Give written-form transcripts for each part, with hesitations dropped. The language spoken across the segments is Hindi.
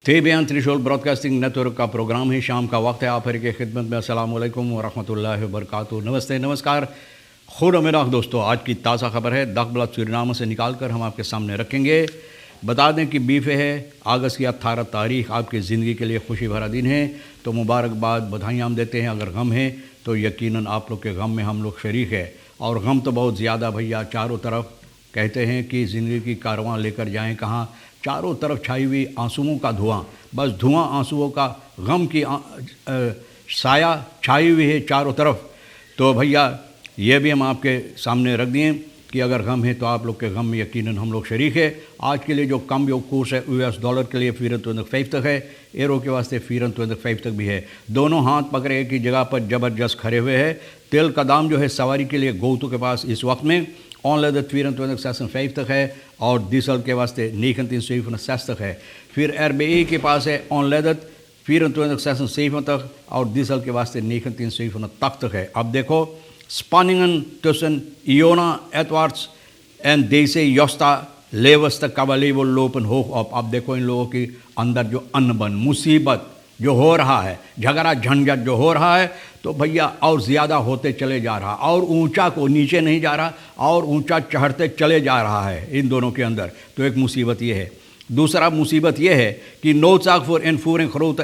थे बयान त्रिशूल ब्रॉडकास्टिंग नेटवर्क का प्रोग्राम है। शाम का वक्त है, आप हर की खिदमत में अस्सलाम वालेकुम व रहमतुल्लाहि व बरकातुहू। नमस्ते, नमस्कार, खुद मेराख दोस्तों। आज की ताज़ा खबर है, दगबला सूरीनाम से निकाल कर हम आपके सामने रखेंगे। बता दें कि बीफे है, अगस्त की 18 तारीख आपकी ज़िंदगी के लिए खुशी भरा दिन है, तो मुबारकबाद, बधाइयाँ हम देते हैं। अगर गम है तो यकीनन आप लोग के गम में हम लोग शरीक है, और गम तो बहुत ज़्यादा भैया। चारों तरफ कहते हैं कि ज़िंदगी की कारवां लेकर जाएं कहाँ, चारों तरफ छाई हुई आंसुओं का धुआं, बस धुआं आंसुओं का, गम की साया छाई हुई है चारों तरफ। तो भैया ये भी हम आपके सामने रख दिए कि अगर गम है तो आप लोग के गम में यकीनन हम लोग शरीक है। आज के लिए जो कम योग कोर्स है US डॉलर के लिए 24 तक है, एरो के वास्ते 24 तक भी है। दोनों हाथ पकड़े एक ही जगह पर ज़बरदस्त खड़े हुए हैं। तेल का दाम जो है सवारी के लिए गोतू के पास इस वक्त में ऑनलाइन 24 तक है, और डीजल के वास्ते 19 तक है। फिर RBI के पास है ऑनलाइन 24 तक, और डीजल के वास्ते 19 तक है। अब देखो Spanningen tussen Iona Edwards en deze Josta levenste Cavalevo lopen hoog op। अब देखो इन लोगों की अंदर जो अनबन, मुसीबत जो हो रहा है, झगड़ा झंझट जो हो रहा है, तो भैया और ज़्यादा होते चले जा रहा, और ऊंचा को नीचे नहीं जा रहा, और ऊंचा चढ़ते चले जा रहा है इन दोनों के अंदर। तो एक मुसीबत ये है। दूसरा मुसीबत ये है कि noodzaak voor invoering grote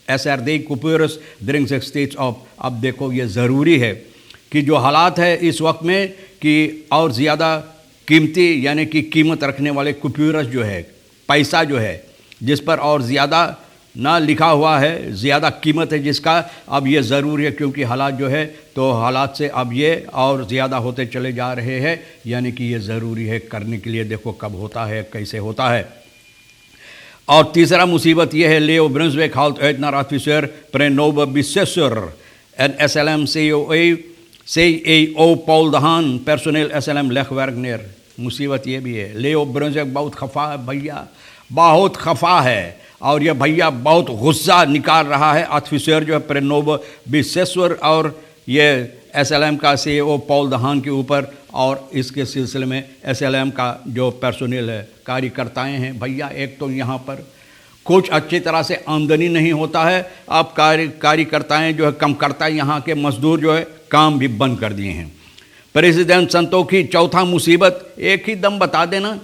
SRD coupures dringt zich steeds op। अब देखो ये ज़रूरी है कि जो हालात है इस वक्त में कि और ज़्यादा कीमती यानी कि कीमत रखने वाले कुप्यूरस जो है, पैसा जो है जिस पर और ज़्यादा ना लिखा हुआ है, ज़्यादा कीमत है जिसका, अब ये ज़रूरी है क्योंकि हालात जो है तो हालात से अब ये और ज़्यादा होते चले जा रहे हैं, यानी कि ये ज़रूरी है करने के लिए। देखो कब होता है, कैसे होता है। और तीसरा मुसीबत ये है, Leo Brunswijk haalt uit naar adviseur Prenobe Bissessor en SLM CEO Paul de Haan personeel SLM leg werk neer। मुसीबत ये भी है, Leo Brunswijk बहुत खफा है भैया, बहुत खफा है, और ये भैया बहुत गुस्सा निकाल रहा है ऑफिसर जो है प्रेनोब बिसेश्वर और ये SLM का CEO पॉल दहान के ऊपर। और इसके सिलसिले में SLM का जो पर्सोनेल है, कार्यकर्ताएं हैं भैया, एक तो यहाँ पर कुछ अच्छी तरह से आमदनी नहीं होता है। अब कार्यकर्ताएं जो है कम करता, यहाँ के मजदूर जो है काम भी बंद कर दिए हैं। प्रेसिडेंट संतोखी चौथा मुसीबत, एक ही दम बता देना।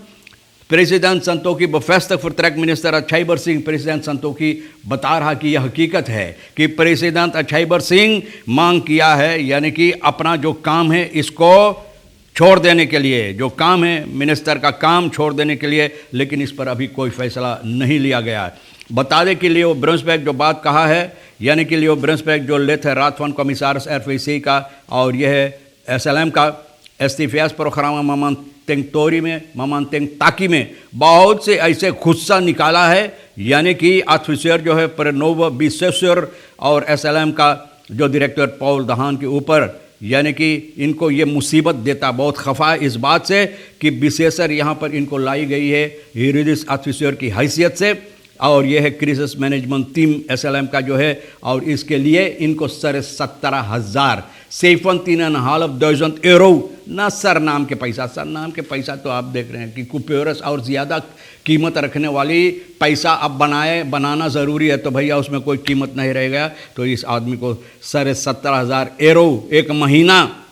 प्रेसिडेंट संतोखी बफेस्टक फुरत्रैक मिनिस्टर अछाईबर सिंह, प्रेसिडेंट संतोखी बता रहा कि यह हकीकत है कि प्रेसिडेंट अछाईबर सिंह मांग किया है, यानी कि अपना जो काम है इसको छोड़ देने के लिए, जो काम है मिनिस्टर का काम छोड़ देने के लिए, लेकिन इस पर अभी कोई फैसला नहीं लिया गया है। बता दें कि लियो ब्रुंसबेक जो बात कहा है, यानी कि लियो ब्रुंसबेक जो लेथ है रात वन कमिसारस RFC का, और यह है SLM का एस्टिफियास प्रोग्राम मामान तेंगतोरी में, मामान तेंग ताकी में बहुत से ऐसे गुस्सा निकाला है, यानी कि ऑफिसर जो है प्रेनोब बिसेश्वर और SLM का जो डायरेक्टर पॉल दहान के ऊपर, यानी कि इनको ये मुसीबत देता, बहुत खफा है इस बात से कि बिसेसर यहाँ पर इनको लाई गई है हीरिडिस ऑफिसर की हैसियत से, और यह है क्रिसिस मैनेजमेंट टीम SLM का जो है, और इसके लिए इनको 17,500 €17,500 ना सर नाम के पैसा, सर नाम के पैसा तो आप देख रहे हैं कि कुप्योरस और ज़्यादा कीमत रखने वाली पैसा अब बनाना ज़रूरी है, तो भैया उसमें कोई कीमत नहीं रहेगा। तो इस आदमी को 17,500 एक महीना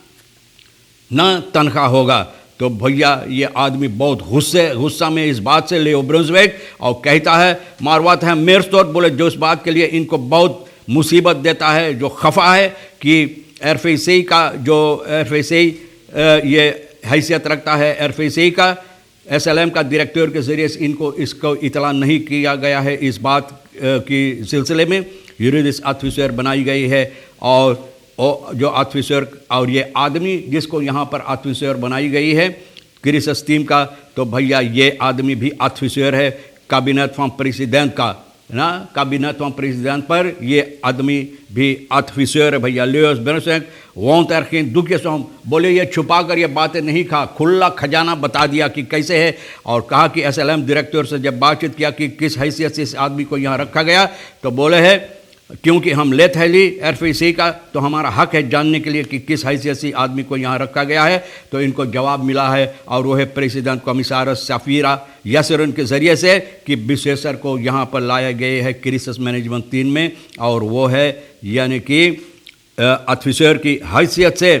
ना तनख्वाह होगा। तो भैया ये आदमी बहुत गुस्सा में इस बात से लियो ब्रुंसबेक, और कहता है मारवात है मेयर स्टोर बोले, जो इस बात के लिए इनको बहुत मुसीबत देता है, जो खफा है कि RFC का जो RFC ये हैसियत रखता है, RFC का SLM का डायरेक्टर के ज़रिए इनको इसको इतला नहीं किया गया है इस बात की सिलसिले में। यूरिडिस ऑफिसर बनाई गई है, और जो ऑफिसर और ये आदमी जिसको यहाँ पर ऑफिसर बनाई गई है क्रिसिस टीम का, तो भैया ये आदमी भी ऑफिसर है कैबिनेट फ्रॉम प्रेसिडेंट का ना, कैबिनेट फ्रॉम प्रेसिडेंट पर ये आदमी भी ऑफिसर है भैया। लियोस ब्रुंसबेक वों तरखीन दुख सोम बोले, ये छुपा कर ये बातें नहीं कहा, खुला खजाना बता दिया कि कैसे है, और कहा कि SLM डायरेक्टर से जब बातचीत किया कि किस हैसियत से इस आदमी को यहाँ रखा गया, तो बोले है क्योंकि हम लेते हैं ली RFC का, तो हमारा हक है जानने के लिए कि किस हैसियत से आदमी को यहाँ रखा गया है। तो इनको जवाब मिला है और वो है प्रेसिडेंट कमिसार सफ़ीरा यासरिन के ज़रिए से कि बिसेसर को यहाँ पर लाया गया है क्रिसिस मैनेजमेंट 3 में, और वो है यानी कि ऑफिसर की हैसियत से।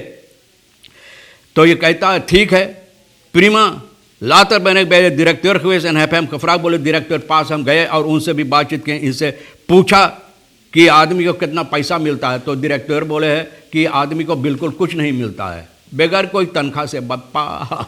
तो ये कहता है ठीक है, प्रीमा लातर बने गए डायरेक्टर हुए हम खफराक बोले डायरेक्टर पास हम गए और उनसे भी बातचीत की, इनसे पूछा कि आदमी को कितना पैसा मिलता है। तो डायरेक्टर बोले है कि आदमी को बिल्कुल कुछ नहीं मिलता है, बगैर कोई तनख्वाह से। बप्पा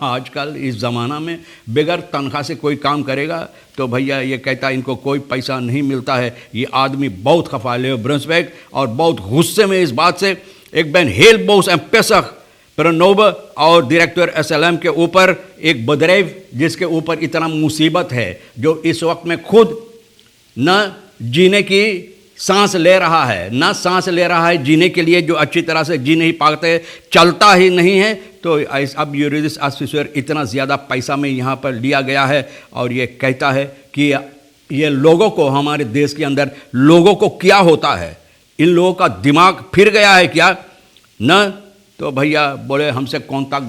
आजकल इस ज़माना में बगैर तनख्वाह से कोई काम करेगा तो भैया ये कहता है इनको कोई पैसा नहीं मिलता है। ये आदमी बहुत खफा ले ब्रंसबेक और बहुत गुस्से में इस बात से। एक बैन हेल बोस एम पेसख प्रणोब और डायरेक्टर SLM के ऊपर एक बदरेव जिसके ऊपर इतना मुसीबत है, जो इस वक्त में खुद न जीने की सांस ले रहा है, ना सांस ले रहा है जीने के लिए, जो अच्छी तरह से जी नहीं पाते, चलता ही नहीं है। तो अब यूरिडिस ऑफिसर इतना ज़्यादा पैसा में यहाँ पर लिया गया है और ये कहता है कि ये लोगों को, हमारे देश के अंदर लोगों को क्या होता है, इन लोगों का दिमाग फिर गया है क्या न। तो भैया बोले हमसे कॉन्टैक्ट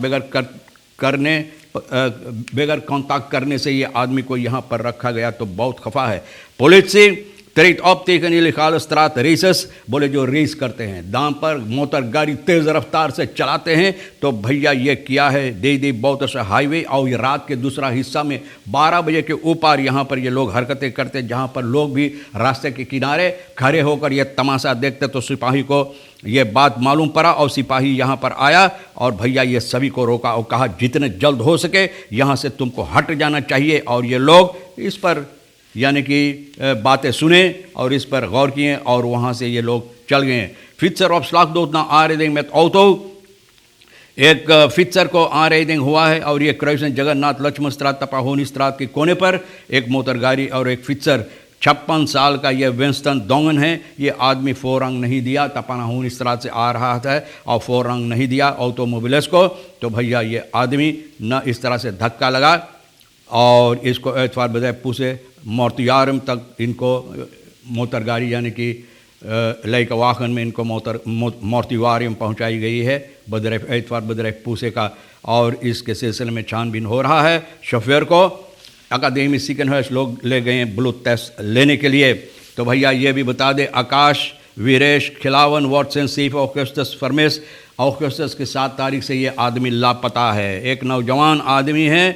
बगैर कॉन्टैक्ट करने से ये आदमी को यहाँ पर रखा गया। तो बहुत खफा है। पुलिस से ट्रेट ऑप तेकन खाल स्त्रात रेसस बोले जो रेस करते हैं दाम पर मोटर गाड़ी तेज़ रफ्तार से चलाते हैं। तो भैया ये किया है दे बहुत अच्छा हाईवे और ये रात के दूसरा हिस्सा में 12 बजे के ऊपर यहाँ पर ये लोग हरकतें करते, जहाँ पर लोग भी रास्ते के किनारे खड़े होकर ये तमाशा देखते। तो सिपाही को ये बात मालूम पड़ा और सिपाही यहाँ पर आया और भैया ये सभी को रोका और कहा जितने जल्द हो सके यहाँ से तुमको हट जाना चाहिए। और ये लोग इस पर यानी कि बातें सुने और इस पर गौर किए और वहाँ से ये लोग चल गए। फित्सर ऑफ स्लाक दो उतना आ रहे में तो एक फित्सर को आ रहे हुआ है और ये कृष्ण जगन्नाथ लक्ष्मण स्त्रात तपाहोनी स्त्रात के कोने पर एक मोटर गाड़ी और एक फित्सर 56 साल का ये विंस्टन डोंगन है। ये आदमी 4 रंग नहीं दिया, तपानाहोनी स्त्रात से आ रहा था और 4 रंग नहीं दिया ऑटोमोबिलिस्ट को। तो भैया ये आदमी न इस तरह से धक्का लगा और इसको एतवार बजाय पूछे मोर्तियारम तक इनको मोटर गाड़ी यानी कि लई का वाहन में इनको मोर्तिवारियम पहुंचाई गई है बदरफ एतवार बदरफ पूसे का। और इसके सिलसिले में छानबीन हो रहा है। शोफेर को अकादमी सिकन है लोग ले गए ब्लड टेस्ट लेने के लिए। तो भैया ये भी बता दे आकाश वीरेश खिलावन वॉटसन सीफ ऑक्यूस्टस फरमेस ऑक्यूस्टस के 7 तारीख से ये आदमी लापता है। एक नौजवान आदमी है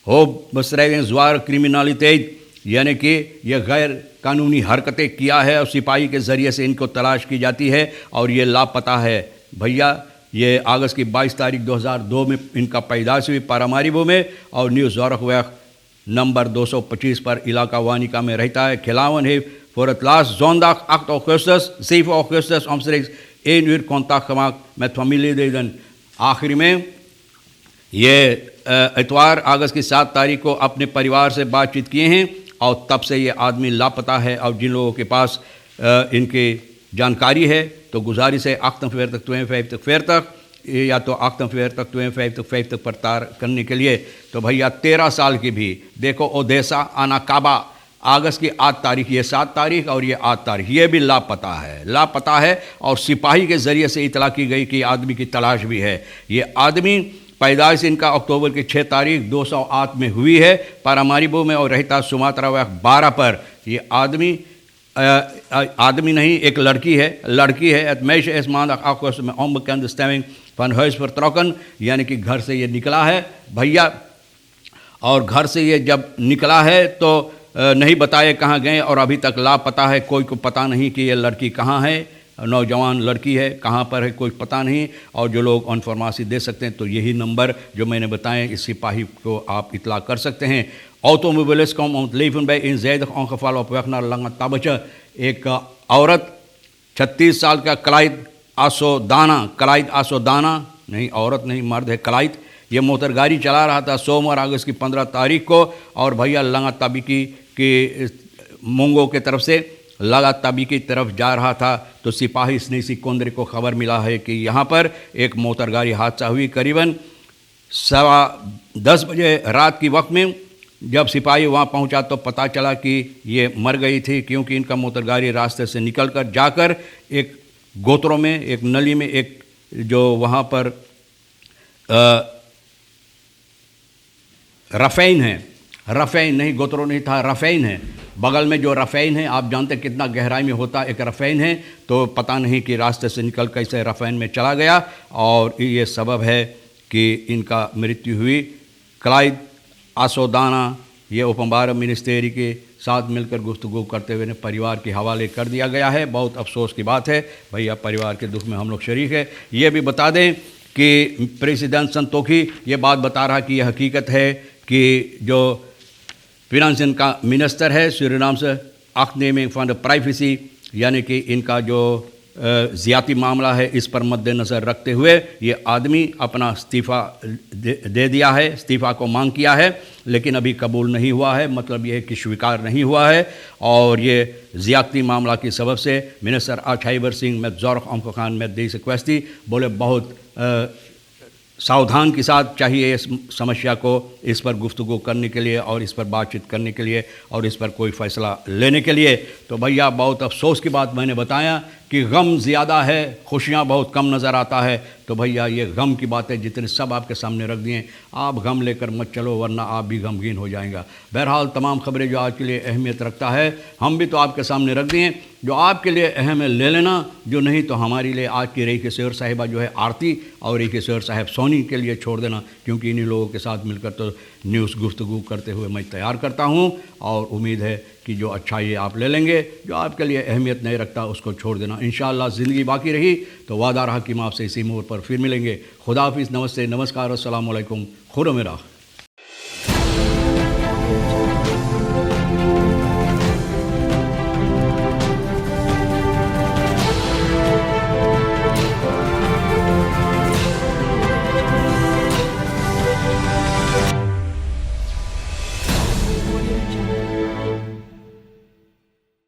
हो बसरे ज्वार क्रिमिनलिटेट यानी कि यह गैर कानूनी हरकतें किया है और सिपाही के ज़रिए से इनको तलाश की जाती है और ये लापता है। भैया ये अगस्त की 22 तारीख 2002 में इनका पैदाश हुई पारामारिबो में और न्यू ज़ोरख नंबर 225 पर इलाका वानिका में रहता है। खिलावन है फोरतलास जोंदाक अक्ट ऑक्यूस्टस सीफ ऑक्यूस्टस ऑम्सरिक्स इन वीर कॉन्ताक खमाक मैं फैमिली देदन। आखिरी में ये इतवार अगस्त की 7 तारीख को अपने परिवार से बातचीत किए हैं और तब से ये आदमी लापता है। और जिन लोगों के पास इनकी जानकारी है तो गुजारिश है आख्तम फेर तक तुएं फैब तक फेर तक या तो आख्तम फेर तक तुएं फैब तक प्रतार करने के लिए। तो भैया 13 साल की भी देखो ओदेसा अनाकाबा अगस्त की 8 तारीख, ये 7 तारीख और ये 8 तारीख, ये भी लापता है और सिपाही के ज़रिए से इतला की गई कि आदमी की तलाश भी है। ये आदमी पैदाइश इनका अक्टूबर की 6 तारीख 208 में हुई है पारामारिबो में और रहता सुमात्रा वह 12 पर। ये आदमी नहीं एक लड़की है मैश एसमान आकोश में ओम कैंड स्टैमिंग फन हर्ष पर त्रकन यानी कि घर से ये निकला है भैया। और घर से ये जब निकला है तो नहीं बताए कहाँ गए और अभी तक लापता है। कोई को पता नहीं कि ये लड़की कहाँ है, नौजवान लड़की है, कहाँ पर है कोई पता नहीं। और जो लोग इन्फॉर्मेशन दे सकते हैं तो यही नंबर जो मैंने बताए इस सिपाही को आप इतला कर सकते हैं। ऑटोमोबिलिस कॉम लेफन बाई इन जैद ऑफाल ऑफ वखना लंगा ताबच एक औरत 36 साल का क्लाइद आसोदाना नहीं औरत नहीं मर्द है क्लाइद, ये मोटर गाड़ी चला रहा था सोमवार अगस्त की 15 तारीख को और भैया लंगा ताबिकी की मुंगो के तरफ से लगा ताबी की तरफ जा रहा था। तो सिपाही स्नेसी कोंद्रे को खबर मिला है कि यहाँ पर एक मोटर गाड़ी हादसा हुई करीबन 10:15 बजे रात की वक्त में। जब सिपाही वहाँ पहुँचा तो पता चला कि ये मर गई थी, क्योंकि इनका मोटरगाड़ी रास्ते से निकलकर जाकर एक गोत्रों में, एक नली में, एक जो वहाँ पर रफ़ैन है, रफ़ैन नहीं, गोत्रों नहीं था, रफ़ैन है, बगल में जो रफ़ैन है, आप जानते कितना गहराई में होता है एक रफ़ैन है, तो पता नहीं कि रास्ते से निकल कैसे रफ़ैन में चला गया और ये सबब है कि इनका मृत्यु हुई। क्लाइद आसोदाना ये उपम्बार मिनिस्टेरी के साथ मिलकर गुफ्तगू करते हुए परिवार के हवाले कर दिया गया है। बहुत अफसोस की बात है भैया, परिवार के दुख में हम लोग शरीक है। ये भी बता दें कि प्रेसिडेंट संतोखी ये बात बता रहा कि यह हकीकत है कि जो फिनांसिन का मिनिस्टर है सूरीनाम से आखनेमिंग फॉर द प्राइवेसी, यानी कि इनका जो ज़ियाती मामला है इस पर मद्देनज़र रखते हुए ये आदमी अपना इस्तीफ़ा दे दिया है, इस्तीफ़ा को मांग किया है, लेकिन अभी कबूल नहीं हुआ है। मतलब ये है कि स्वीकार नहीं हुआ है और ये ज़ियाती मामला की सबब से मिनिस्टर आछाइबर सिंह में ज़ौरख अमको खान में दी से क्वेस्ती बोले बहुत सावधान के साथ चाहिए इस समस्या को, इस पर गुफ्तगू करने के लिए और इस पर बातचीत करने के लिए और इस पर कोई फ़ैसला लेने के लिए। तो भैया बहुत अफसोस की बात मैंने बताया कि गम ज़्यादा है, खुशियाँ बहुत कम नज़र आता है। तो भैया ये गम की बातें जितने सब आपके सामने रख दिए, आप गम लेकर मत चलो वरना आप भी गमगीन हो जाएगा। बहरहाल तमाम खबरें जो आज के लिए अहमियत रखता है हम भी तो आपके सामने रख दिए, जो आपके लिए अहम है ले लेना, जो नहीं तो हमारे लिए आज की रही के शेर साहिबा जो है आरती और रही के शेर साहब सोनी के लिए छोड़ देना, क्योंकि इन्हीं लोगों के साथ मिलकर तो न्यूज़ गुफ्तगू करते हुए मैं तैयार करता हूँ और उम्मीद है कि जो अच्छा ये आप ले लेंगे, जो आपके लिए अहमियत नहीं रखता उसको छोड़ देना। इंशाअल्लाह ज़िंदगी बाकी रही तो वादा रहा कि हम आपसे इसी मोड़ पर फिर मिलेंगे। खुदा हाफिज़, नमस्ते, नमस्कार, अस्सलाम वालेकुम, खुदा मेरा।